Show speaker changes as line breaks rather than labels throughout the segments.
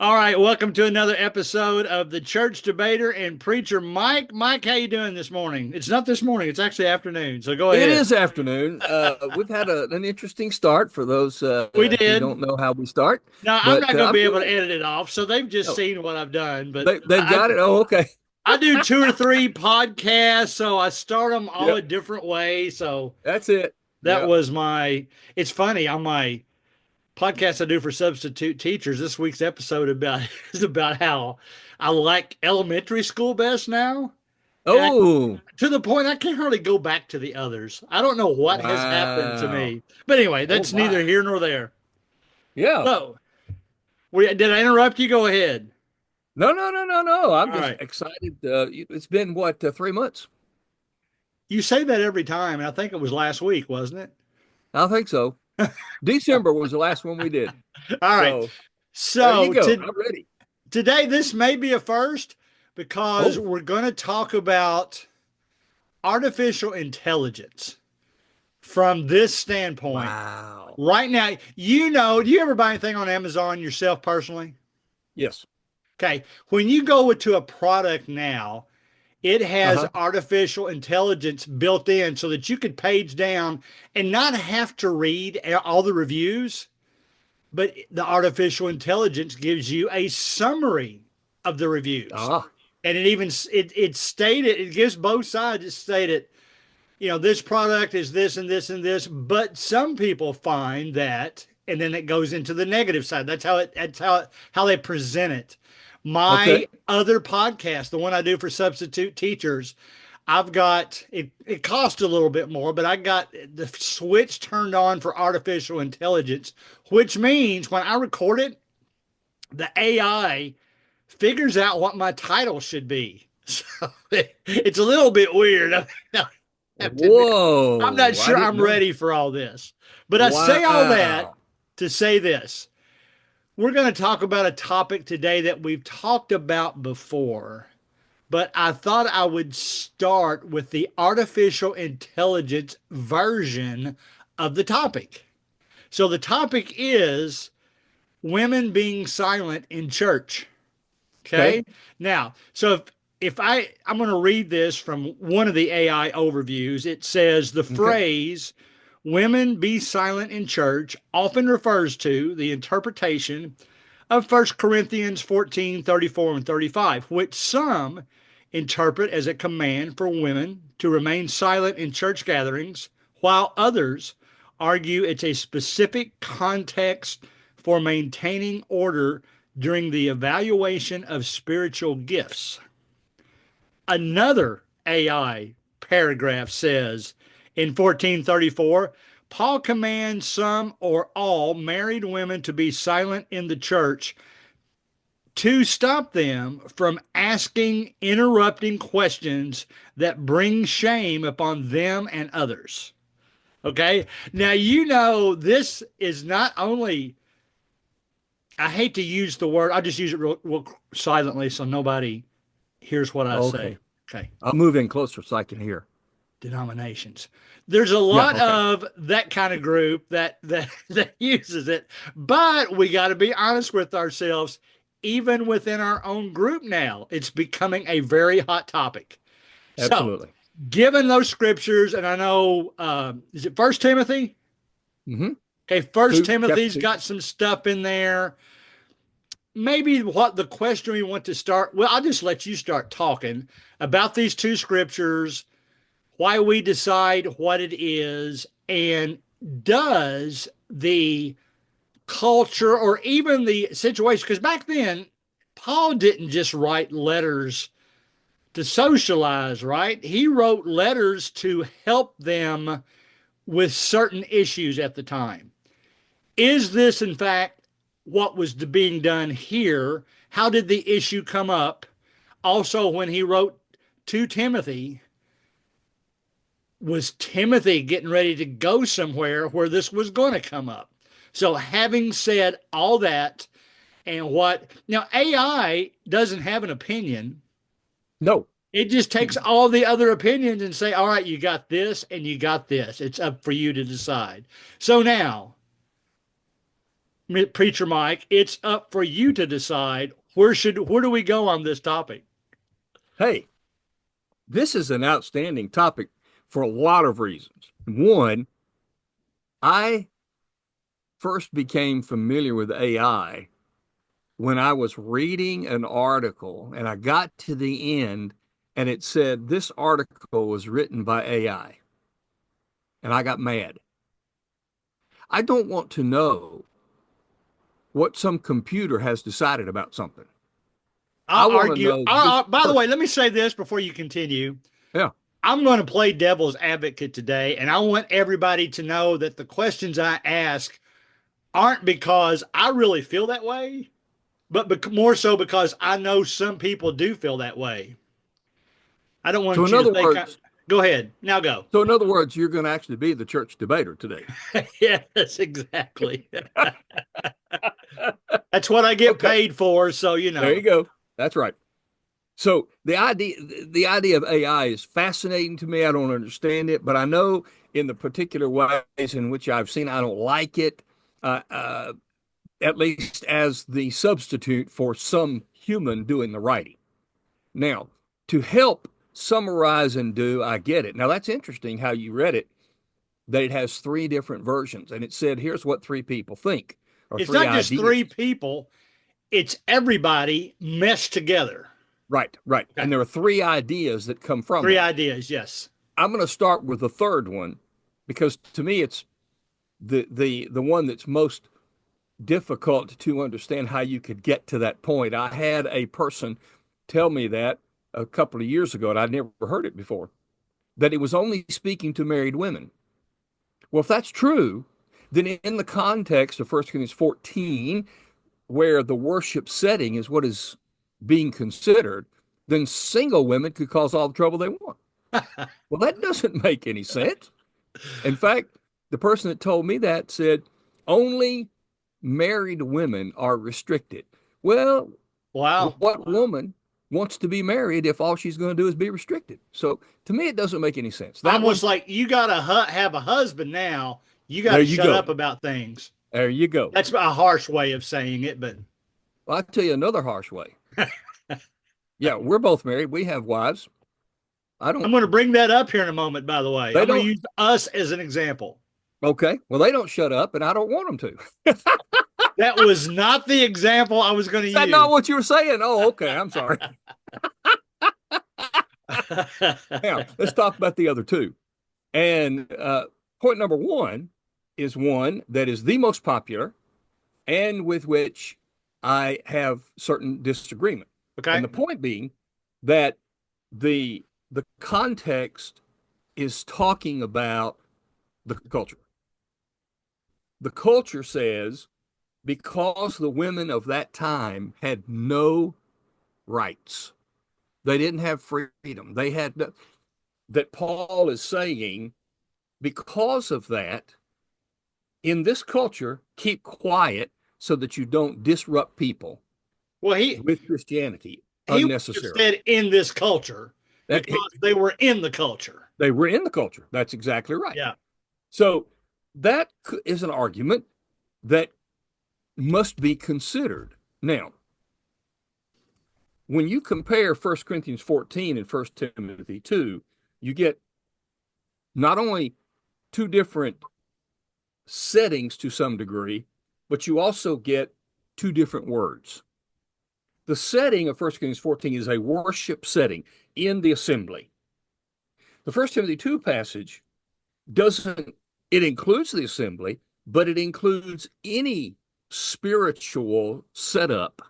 All right, welcome to another episode of the Church Debater and Preacher Mike. Mike, how you doing this morning? It's not this morning; it's actually afternoon. So go
It
ahead.
is afternoon. We've had an interesting start for those
We
who
did.
don't know how we start,
Now I'm
but
not going to
I'm
be able to
good.
edit it off, so they've just
Oh,
seen what I've done. But
they've got it. Oh, okay.
I do two or three podcasts, so I start them all a
Yep,
different way. So
that's it.
that
Yep.
was my. It's funny on my podcast I do for substitute teachers. This week's episode about is about how I like elementary school best now. And I
Oh,
to the point I can't hardly go back to the others. I don't know what has happened to
wow.
me. But anyway,
Oh
that's neither
my.
here nor there.
Yeah.
So, did I interrupt you? Go ahead.
No, no, no, no, no. I'm
All
just
right.
excited. It's been what 3 months?
You say that every time, and I think it was last week, wasn't
I think so. December was the last one we did.
it? All right.
So there you
So
go. I'm ready.
today, this may be a first because
Oh,
we're going to talk about artificial intelligence from this standpoint.
wow.
Right now, do you ever buy anything on Amazon yourself personally?
Yes.
Okay. When you go to a product now, it has
Uh-huh.
artificial intelligence built in so that you could page down and not have to read all the reviews, but the artificial intelligence gives you a summary of the reviews.
Ah,
And it stated, it gives both sides. It stated, this product is this and this and this, but some people find that, and then it goes into the negative side. How they present it. My
okay.
other podcast, the one I do for substitute teachers, I've got it. It costs a little bit more, but I got the switch turned on for artificial intelligence, which means when I record it, the AI figures out what my title should be. So it's a little bit weird. I have to admit, I'm not
Whoa, I
sure
didn't
I'm
know.
ready for all this. But I say all that
Wow.
to say this. We're going to talk about a topic today that we've talked about before, but I thought I would start with the artificial intelligence version of the topic. So the topic is women being silent in church.
Okay.
Okay. Now, so if I'm going to read this from one of the AI overviews, it says the
Okay.
phrase "women be silent in church" often refers to the interpretation of 1 Corinthians 14:34 and 35, which some interpret as a command for women to remain silent in church gatherings, while others argue it's a specific context for maintaining order during the evaluation of spiritual gifts. Another AI paragraph says in 1434, Paul commands some or all married women to be silent in the church to stop them from asking interrupting questions that bring shame upon them and others. Okay. Now, this is not only, I hate to use the word, I'll just use it real silently so nobody hears what I say.
Okay.
Okay.
I'll move in closer so I can hear.
Denominations. There's a
Yeah.
lot
Okay.
of that kind of group that uses it, but we got to be honest with ourselves. Even within our own group now, it's becoming a very hot topic. So,
Absolutely.
given those scriptures, and I know, is it First Timothy?
Mm-hmm.
Okay, First
Chapter
Timothy's
two.
got some stuff in there. Maybe what the question we want to start. Well, I'll just let you start talking about these two scriptures, why we decide what it is, and does the culture or even the situation, because back then, Paul didn't just write letters to socialize, right? He wrote letters to help them with certain issues at the time. Is this, in fact, what was being done here? How did the issue come up? Also, when he wrote to Timothy, was Timothy getting ready to go somewhere where this was going to come up? So, having said all that, and what now, AI doesn't have an opinion.
No.
It just takes all the other opinions and say, all right, you got this and you got this. It's up for you to decide. So now, Preacher Mike, it's up for you to decide where do we go on this topic?
Hey, this is an outstanding topic for a lot of reasons. One, I first became familiar with AI when I was reading an article and I got to the end and it said this article was written by AI. And I got mad. I don't want to know what some computer has decided about something. I
I'll
want to
argue.
know this
By the way,
person.
let me say this before you continue.
Yeah.
I'm going to play devil's advocate today, and I want everybody to know that the questions I ask aren't because I really feel that way, but more so because I know some people do feel that way. I don't
So
want
in
you to
other
think
words,
go ahead. Now go.
so in other words, you're going to actually be the church debater today.
Yes, exactly. That's what I get
Okay.
paid for. So,
There you go. That's right. So the idea of AI is fascinating to me. I don't understand it, but I know in the particular ways in which I've seen I don't like it, uh, uh, at least as the substitute for some human doing the writing. Now, to help summarize and do, I get it. Now, that's interesting how you read it, that it has three different versions. And it said, here's what three people think, or
it's
three
not just
ideas.
three people, it's everybody meshed together.
Right, right.
Okay.
And there are three ideas that come from
Three
that.
ideas, yes.
I'm going to start with the third one because to me it's the one that's most difficult to understand how you could get to that point. I had a person tell me that a couple of years ago, and I'd never heard it before, that it was only speaking to married women. Well, if that's true, then in the context of 1 Corinthians 14, where the worship setting is what is being considered, then single women could cause all the trouble they want. Well, that doesn't make any sense. In fact, the person that told me that said only married women are restricted. Well,
Wow.
what woman wants to be married if all she's going to do is be restricted? So to me, it doesn't make any sense. That
Almost
one,
like you got to have a husband now. You got
there
to
you
shut
go.
up about things.
There you go.
That's a harsh way of saying it, but
Well, I'll tell you another harsh way. Yeah, we're both married. We have wives. I
I'm
don't,
going to bring that up here in a moment, by the way.
they
I'm going to
don't,
use us as an example.
okay. Well, they don't shut up, and I don't want them to.
That was not the example I was going to
Is that not
use.
what you were saying? Oh, okay. I'm sorry. Now, let's talk about the other two. And point number one is one that is the most popular and with which I have certain disagreement. And
Okay.
the point being that the context is talking about the culture. The culture says because the women of that time had no rights, they didn't have freedom. They had that Paul is saying because of that, in this culture, keep quiet so that you don't disrupt people
Well,
with Christianity
he would have
unnecessarily.
said in this culture
That
because they were in the culture.
they were in the culture. That's exactly right.
Yeah.
So that is an argument that must be considered. Now, when you compare 1 Corinthians 14 and 1 Timothy 2, you get not only two different settings to some degree, but you also get two different words. The setting of 1 Corinthians 14 is a worship setting in the assembly. The 1 Timothy 2 passage doesn't, it includes the assembly, but it includes any spiritual setup.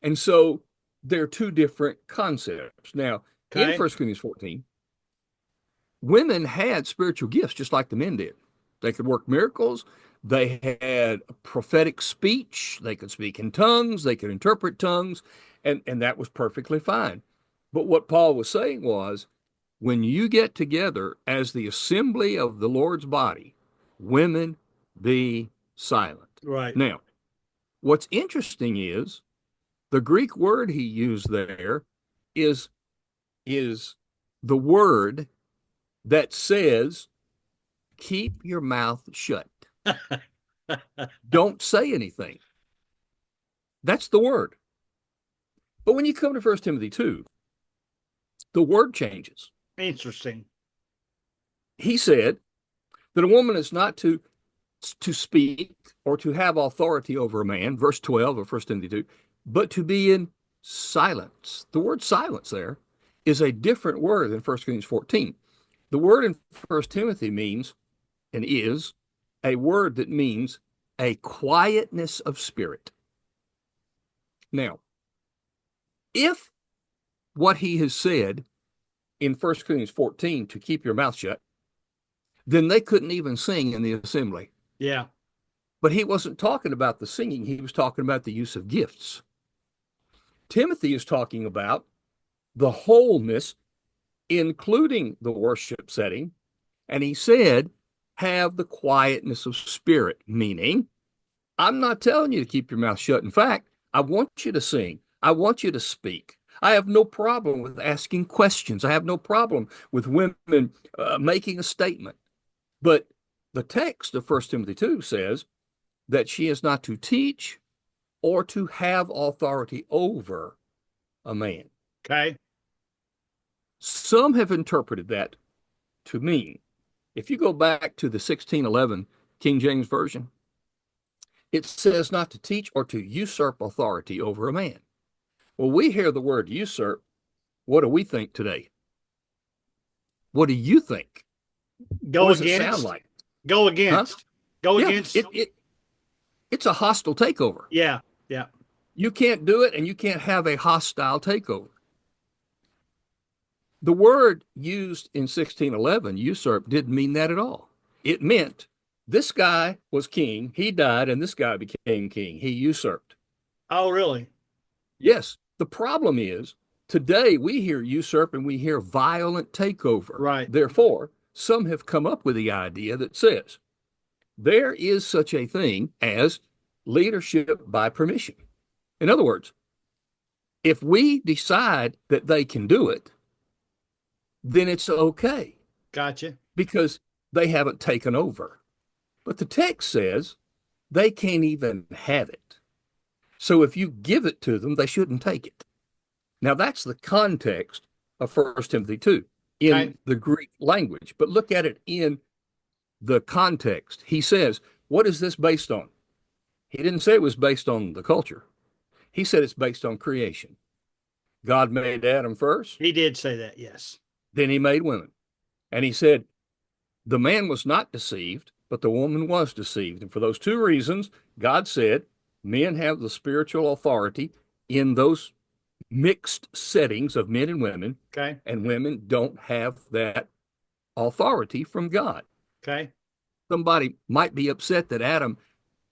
And so they're two different concepts. Now, in
Okay.
1 Corinthians 14, women had spiritual gifts just like the men did. They could work miracles. They had prophetic speech. They could speak in tongues. They could interpret tongues. And that was perfectly fine. But what Paul was saying was when you get together as the assembly of the Lord's body, women be silent.
Right.
Now, what's interesting is the Greek word he used there is, is the word that says, keep your mouth shut. Don't say anything. That's the word. But when you come to First Timothy 2, the word changes.
Interesting.
He said that a woman is not to speak or to have authority over a man, verse 12 of First Timothy 2, but to be in silence. The word silence there is a different word than First Corinthians 14. The word in First Timothy means and is a word that means a quietness of spirit. Now, if what he has said in First Corinthians 14 to keep your mouth shut, then they couldn't even sing in the assembly.
Yeah.
But he wasn't talking about the singing, he was talking about the use of gifts. Timothy is talking about the wholeness, including the worship setting. And he said, have the quietness of spirit, meaning, I'm not telling you to keep your mouth shut. In fact, I want you to sing. I want you to speak. I have no problem with asking questions. I have no problem with women making a statement. But the text of First Timothy 2 says that she is not to teach or to have authority over a man.
Okay.
Some have interpreted that to mean, if you go back to the 1611 King James Version, it says not to teach or to usurp authority over a man. Well, we hear the word usurp. What do we think today? What do you think?
Go
What does it sound
against.
like?
Go
Huh?
against. Go
Yeah,
against.
it's a hostile takeover.
Yeah. Yeah.
You can't do it, and you can't have a hostile takeover. The word used in 1611, usurp, didn't mean that at all. It meant this guy was king, he died, and this guy became king. He usurped.
Oh, really?
Yes, the problem is today we hear usurp and we hear violent takeover.
Right.
Therefore, some have come up with the idea that says there is such a thing as leadership by permission. In other words, if we decide that they can do it, then it's okay
Gotcha.
because they haven't taken over. But the text says they can't even have it. So if you give it to them, they shouldn't take it. Now that's the context of First Timothy 2
Okay.
in the Greek language. But look at it in the context. He says, what is this based on? He didn't say it was based on the culture. He said it's based on creation. God made Adam first,
He did say that. Yes.
then he made women. And he said, the man was not deceived, but the woman was deceived. And for those two reasons, God said, men have the spiritual authority in those mixed settings of men and women,
Okay.
and women don't have that authority from God.
Okay.
Somebody might be upset that Adam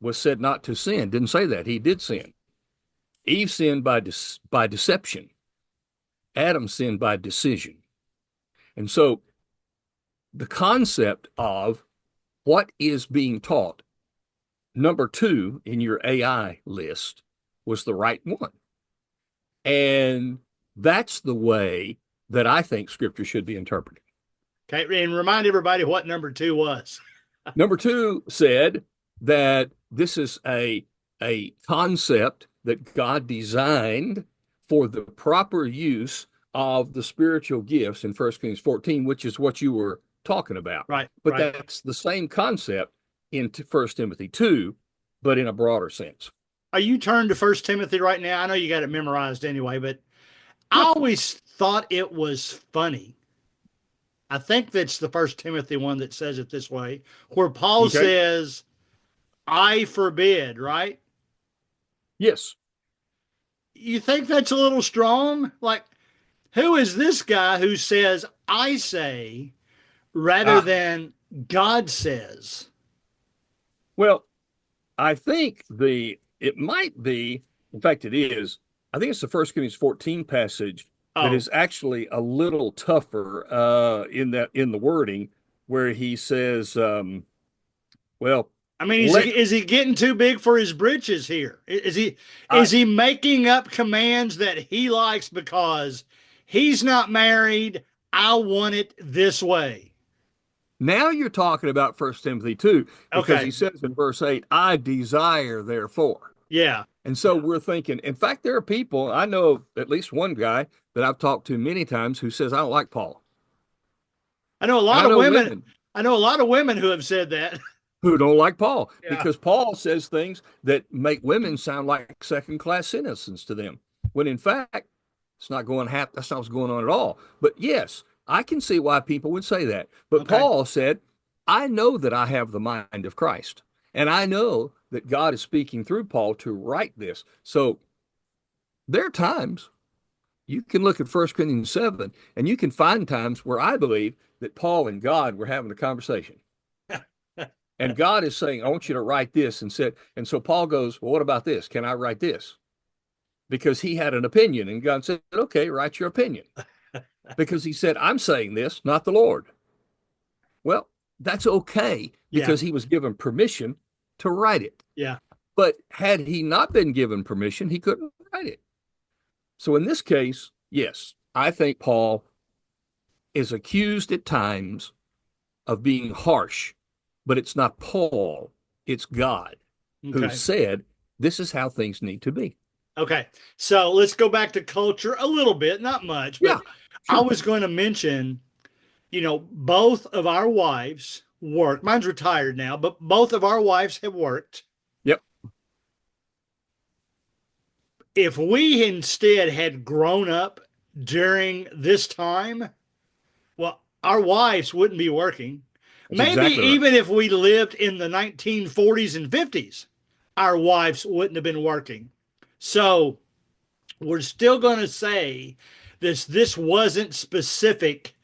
was said not to sin. Didn't say that. He did sin. Eve sinned by deception. Adam sinned by decision. And so the concept of what is being taught, number 2 in your AI list, was the right one. And that's the way that I think scripture should be interpreted.
Okay. And remind everybody what number 2 was.
Number 2 said that this is a concept that God designed for the proper use of the spiritual gifts in 1 Corinthians 14, which is what you were talking about.
Right.
But
Right.
that's the same concept in 1 Timothy 2, but in a broader sense.
Are you turned to First Timothy right now? I know you got it memorized anyway, but I
Yeah.
always thought it was funny. I think that's the First Timothy one that says it this way, where Paul
Okay.
says, I forbid, right?
Yes.
You think that's a little strong? Like, who is this guy who says, I say, rather
Ah,
than God says?
well, I think it might be, in fact, it is. I think it's the First Corinthians 14 passage that
Oh,
is actually a little tougher in the wording, where he says, "Well,
I mean,
let
is he getting too big for his britches here?
I
Is he making up commands that he likes because he's not married? I want it this way.
Now you're talking about First Timothy 2, because
Okay.
he says in verse 8, I desire therefore.
Yeah.
And so we're thinking, in fact, there are people, I know at least one guy that I've talked to many times who says, I don't like Paul.
I know a
And
lot
I
of
know
women.
women
I know a lot of women who have said that.
who don't like Paul
Yeah.
because Paul says things that make women sound like second class citizens to them. When in fact, it's not going half, that's not what's going on at all. But yes, I can see why people would say that. But
Okay.
Paul said, I know that I have the mind of Christ. And I know that God is speaking through Paul to write this. So there are times you can look at 1 Corinthians 7 and you can find times where I believe that Paul and God were having a conversation. And God is saying, I want you to write this. And so Paul goes, well, what about this? Can I write this? Because he had an opinion. And God said, okay, write your opinion. Because he said, I'm saying this, not the Lord. Well, that's okay
Yeah.
because he was given permission to write it.
Yeah.
But had he not been given permission, he couldn't write it. So in this case, yes, I think Paul is accused at times of being harsh, but it's not Paul, it's God who
Okay.
said, this is how things need to be.
Okay. So let's go back to culture a little bit, not much, but
Yeah,
I
sure.
was going to mention, both of our wives work. Mine's retired now, but both of our wives have worked.
Yep,
If we instead had grown up during this time, well, our wives wouldn't be working.
that's
Maybe
exactly right.
even if we lived in the 1940s and 50s, our wives wouldn't have been working. So we're still going to say this wasn't specific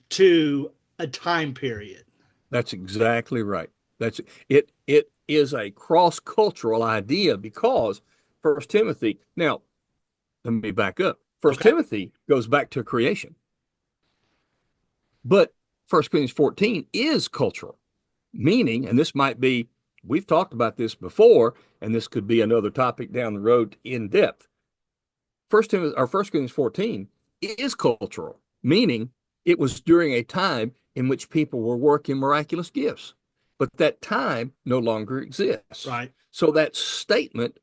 to a time period.
That's exactly right. That's it. It is a cross-cultural idea because First Timothy. Now, let me back up. First
Okay.
Timothy goes back to creation, but First Corinthians 14 is cultural, meaning, and this might be, we've talked about this before, and this could be another topic down the road in depth. First Timothy or First Corinthians 14 is cultural, meaning it was during a time in which people were working miraculous gifts, but that time no longer exists.
Right.
So that statement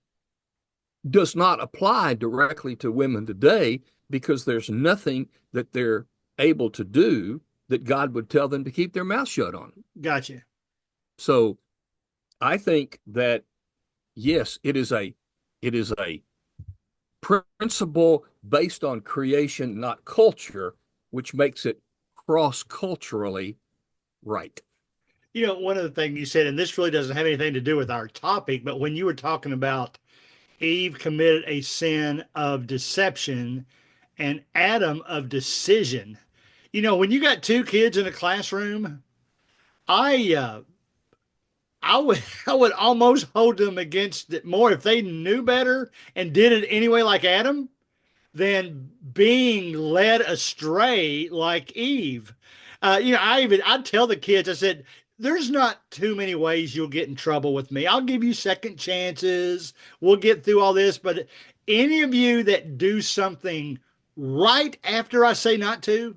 does not apply directly to women today because there's nothing that they're able to do that God would tell them to keep their mouth shut on.
Gotcha.
So I think that yes, it is a principle based on creation, not culture, which makes it cross culturally right.
One of the things you said, and this really doesn't have anything to do with our topic, but when you were talking about Eve committed a sin of deception and Adam of decision. When you got two kids in a classroom, I I would I would almost hold them against it more if they knew better and did it anyway like Adam than being led astray like Eve. I'd tell the kids, I said, there's not too many ways you'll get in trouble with me. I'll give you second chances. We'll get through all this. But any of you that do something right after I say not to,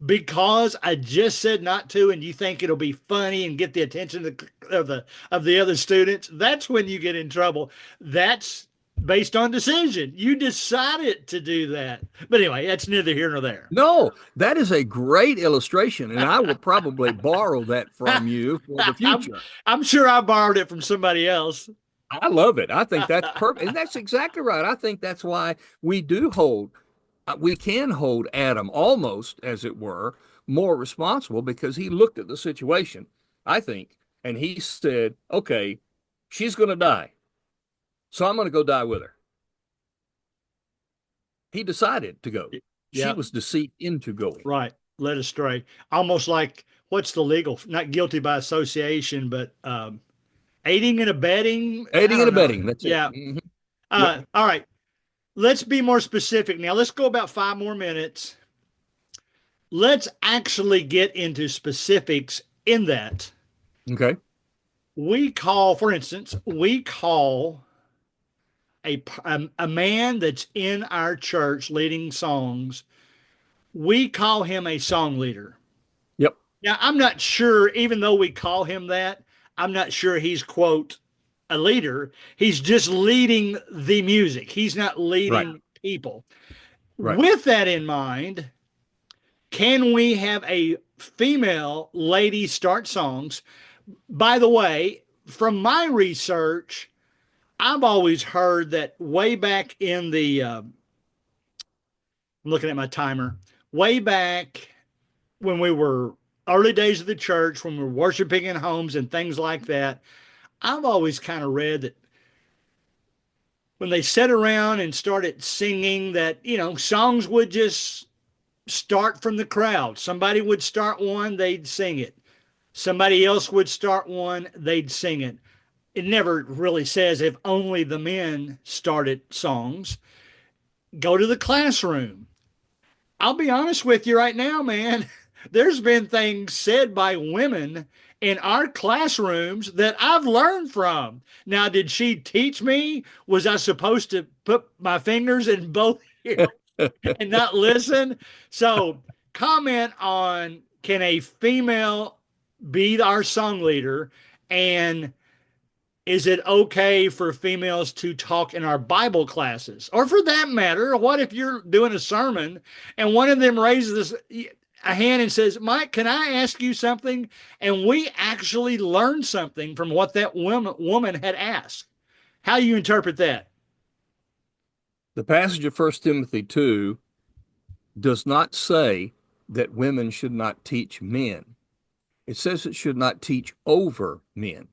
because I just said not to, and you think it'll be funny and get the attention of the other students, that's when you get in trouble. That's based on decision. You decided to do that. But anyway, that's neither here nor there.
No, that is a great illustration, and I will probably borrow that from you for the
I'm
future.
I'm sure I borrowed it from somebody else.
I love it. I think that's perfect. And that's exactly right. I think that's why we can hold Adam almost, as it were, more responsible because he looked at the situation, I think, and he said, okay, she's going to die. So I'm going to go die with her. He decided to go. She
Yeah,
was deceived into going.
right. Led astray. Almost like what's the legal? Not guilty by association, but aiding and abetting. I
Aiding and
don't know.
abetting. That's it.
Yeah.
Mhm. Yep.
All right. Let's be more specific now. Let's go about 5 more minutes. Let's actually get into specifics in that.
Okay.
For instance, we call a man that's in our church leading songs, we call him a song leader.
Yep.
Now, I'm not sure, even though we call him that, I'm not sure he's, quote, a leader. He's just leading the music, he's not
Right,
leading people.
right.
With that in mind, can we have a female lady start songs? By the way, from my research, I've always heard that way back in the, I'm looking at my timer, way back when we were early days of the church, when we were worshiping in homes and things like that, I've always kind of read that when they sat around and started singing, that, songs would just start from the crowd. Somebody would start one, they'd sing it. Somebody else would start one, they'd sing it. It never really says if only the men started songs. Go to the classroom. I'll be honest with you right now, man. There's been things said by women in our classrooms that I've learned from. Now, did she teach me? Was I supposed to put my fingers in both ears and not listen? So, comment on, can a female be our song leader? And is it okay for females to talk in our Bible classes? Or for that matter, what if you're doing a sermon and one of them raises a hand and says, Mike, can I ask you something? And we actually learned something from what that woman had asked. How do you interpret that?
The passage of First Timothy 2 does not say that women should not teach men. It says it should not teach over men.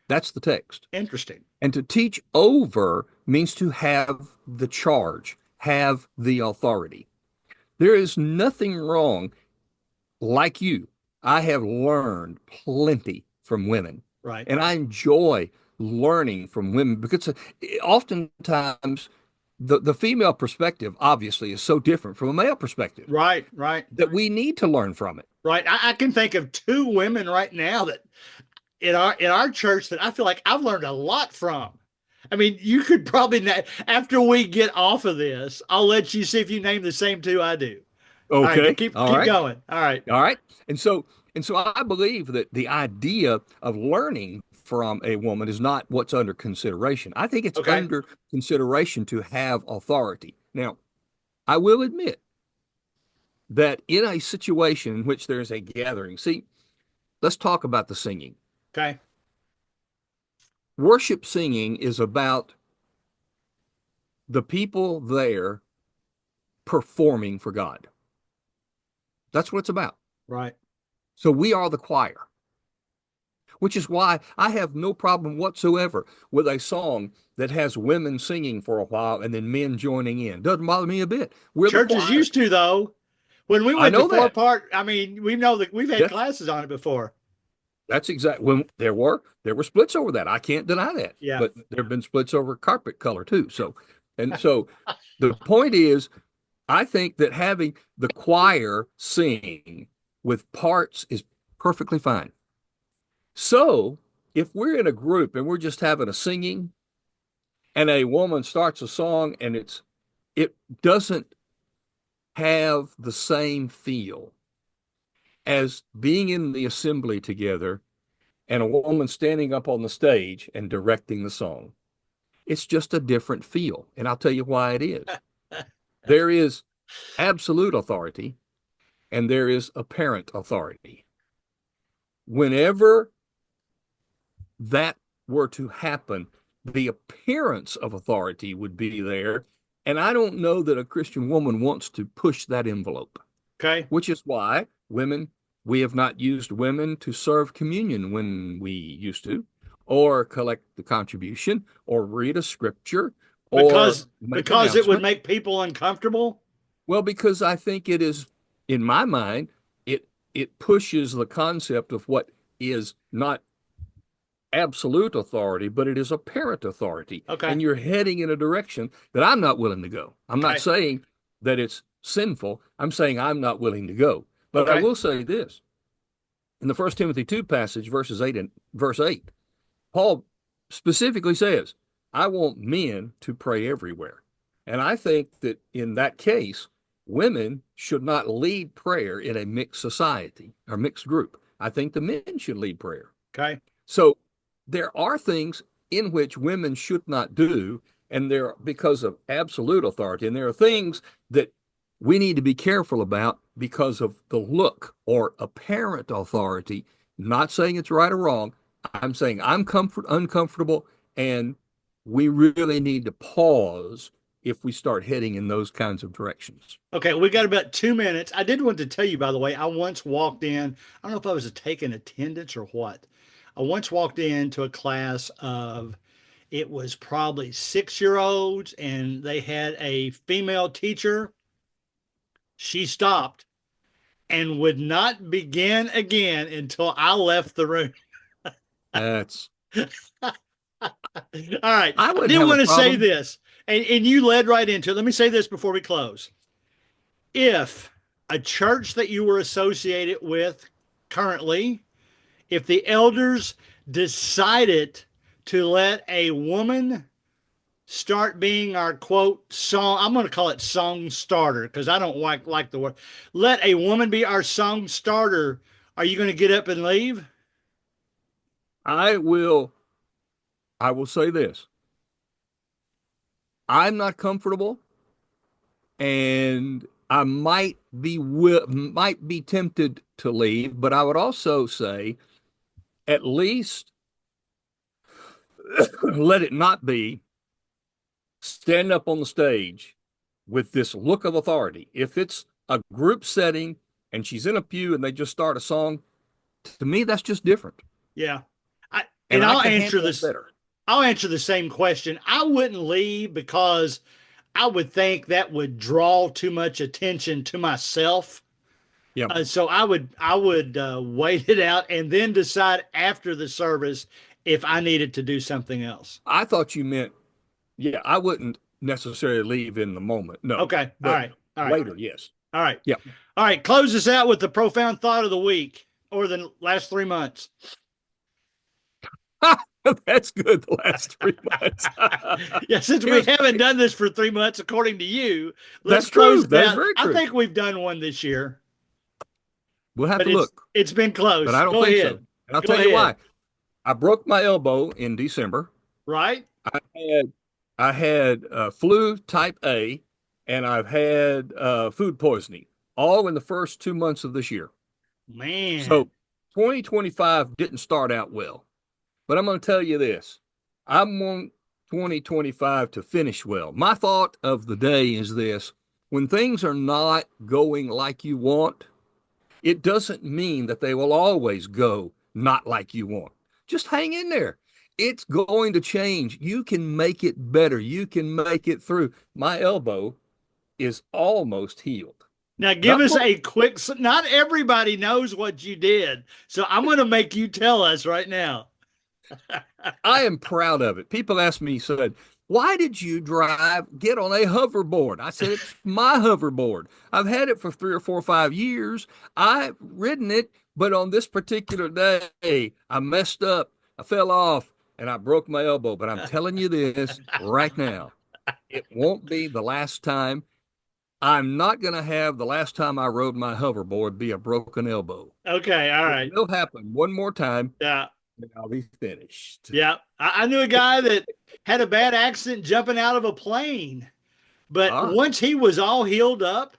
That's the text.
Interesting.
And to teach over means to have the charge, have the authority. There is nothing wrong. Like you, I have learned plenty from women.
Right.
And I enjoy learning from women because oftentimes the female perspective obviously is so different from a male perspective
Right, right,
that we need to learn from it.
right. I can think of two women right now that in our church that I feel like I've learned a lot from. I mean, you could probably, after we get off of this, I'll let you see if you name the same two I do. All right, but
Okay.
keep
All
keep
right.
going. All right.
All right. And so I believe that the idea of learning from a woman is not what's under consideration. I think it's
Okay.
under consideration to have authority. Now, I will admit that in a situation in which there's a gathering, see, let's talk about the singing.
Okay.
Worship singing is about the people there performing for God. That's what it's about.
Right.
So we are the choir, which is why I have no problem whatsoever with a song that has women singing for a while and then men joining in. Doesn't bother me a bit. We're the
Churches
choir.
used to, though. When we
I
went to
know
four
that.
part, I mean, we know that we've had
Yeah,
classes on it before.
that's exactly when there were splits over that. I can't deny that.
Yeah.
But there have been splits over carpet color too. So the point is, I think that having the choir sing with parts is perfectly fine. So if we're in a group and we're just having a singing and a woman starts a song and it doesn't have the same feel as being in the assembly together and a woman standing up on the stage and directing the song. It's just a different feel. And I'll tell you why it is. There is absolute authority and there is apparent authority. Whenever that were to happen, the appearance of authority would be there. And I don't know that a Christian woman wants to push that envelope,
Okay.
which is why we have not used women to serve communion when we used to, or collect the contribution, or read a scripture, or
Because
make
because it would
announcement.
make people uncomfortable.
Well, because I think it is, in my mind, it pushes the concept of what is not absolute authority, but it is apparent authority.
Okay.
And you're heading in a direction that I'm not willing to go. I'm not
Okay.
saying that it's sinful. I'm saying I'm not willing to go. But I
Okay.
will say this. In the First Timothy 2 passage, verse 8, Paul specifically says, I want men to pray everywhere. And I think that in that case, women should not lead prayer in a mixed society or mixed group. I think the men should lead prayer.
Okay.
So there are things in which women should not do, and they're because of absolute authority. And there are things that we need to be careful about because of the look or apparent authority. Not saying it's right or wrong. I'm saying I'm uncomfortable, and we really need to pause if we start heading in those kinds of directions.
Okay, we got about 2 minutes. I did want to tell you, by the way, I once walked in. I don't know if I was taking attendance or what. I once walked into a class of, it was probably 6 year olds, and they had a female teacher. She stopped and would not begin again until I left the room.
That's
All right.
I
I
wouldn't
did
have a
want to say
problem.
this, and you led right into it. Let me say this before we close. If a church that you were associated with currently, if the elders decided to let a woman start being our quote song, I'm going to call it song starter because I don't like the word. Let a woman be our song starter. Are you going to get up and leave?
I will I will say this. I'm not comfortable, and I might be tempted to leave, but I would also say at least let it not be stand up on the stage with this look of authority. If it's a group setting and she's in a pew and they just start a song, to me that's just different.
Yeah.
And
And
I can handle that better.
I'll answer the same question. I wouldn't leave because I would think that would draw too much attention to myself.
Yeah.
So I would wait it out and then decide after the service if I needed to do something else.
I thought you meant, yeah, I wouldn't necessarily leave in the moment. No,
Okay. All
but
right. All right.
later, yes.
All right.
Yeah.
All right. Close us out with the profound thought of the week or the last 3 months.
That's good. The last 3 months.
Yeah, since we haven't done this for 3 months, according to you, let's
That's true.
close it
That is
out.
very
I
true.
think we've done one this year,
We'll have
but
to look,
it's been
but
close.
I don't
Go
think so.
ahead.
And I'll
Go
tell you why.
ahead.
I broke my elbow in December.
Right?
I had I had flu type A, and I've had food poisoning, all in the first 2 months of this year.
Man.
So 2025 didn't start out well. But I'm going to tell you this. I want 2025 to finish well. My thought of the day is this. When things are not going like you want, it doesn't mean that they will always go not like you want. Just hang in there. It's going to change. You can make it better. You can make it through. My elbow is almost healed.
Now give
Not
us
full.
a quick, not everybody knows what you did. So I'm going to make you tell us right now.
I am proud of it. People ask me, said, why did you get on a hoverboard? I said, it's my hoverboard. I've had it for 3 or 4 or 5 years. I've ridden it, but on this particular day, I messed up. I fell off and I broke my elbow. But I'm telling you this right now, it won't be the last time. I'm not going to have the last time I rode my hoverboard be a broken elbow.
Okay. All
It
right.
will happen one more time,
Yeah.
and I'll be finished.
Yeah. I knew a guy that had a bad accident jumping out of a plane, but
Ah,
once he was all healed up,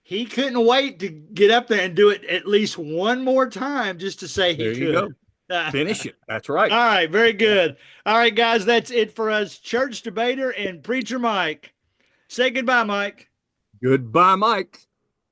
he couldn't wait to get up there and do it at least one more time just to say he
there you go.
could. All
Finish it. That's right.
right. Very good. All right, guys. That's it for us, Church Debater and Preacher Mike. Say goodbye, Mike.
Goodbye, Mike.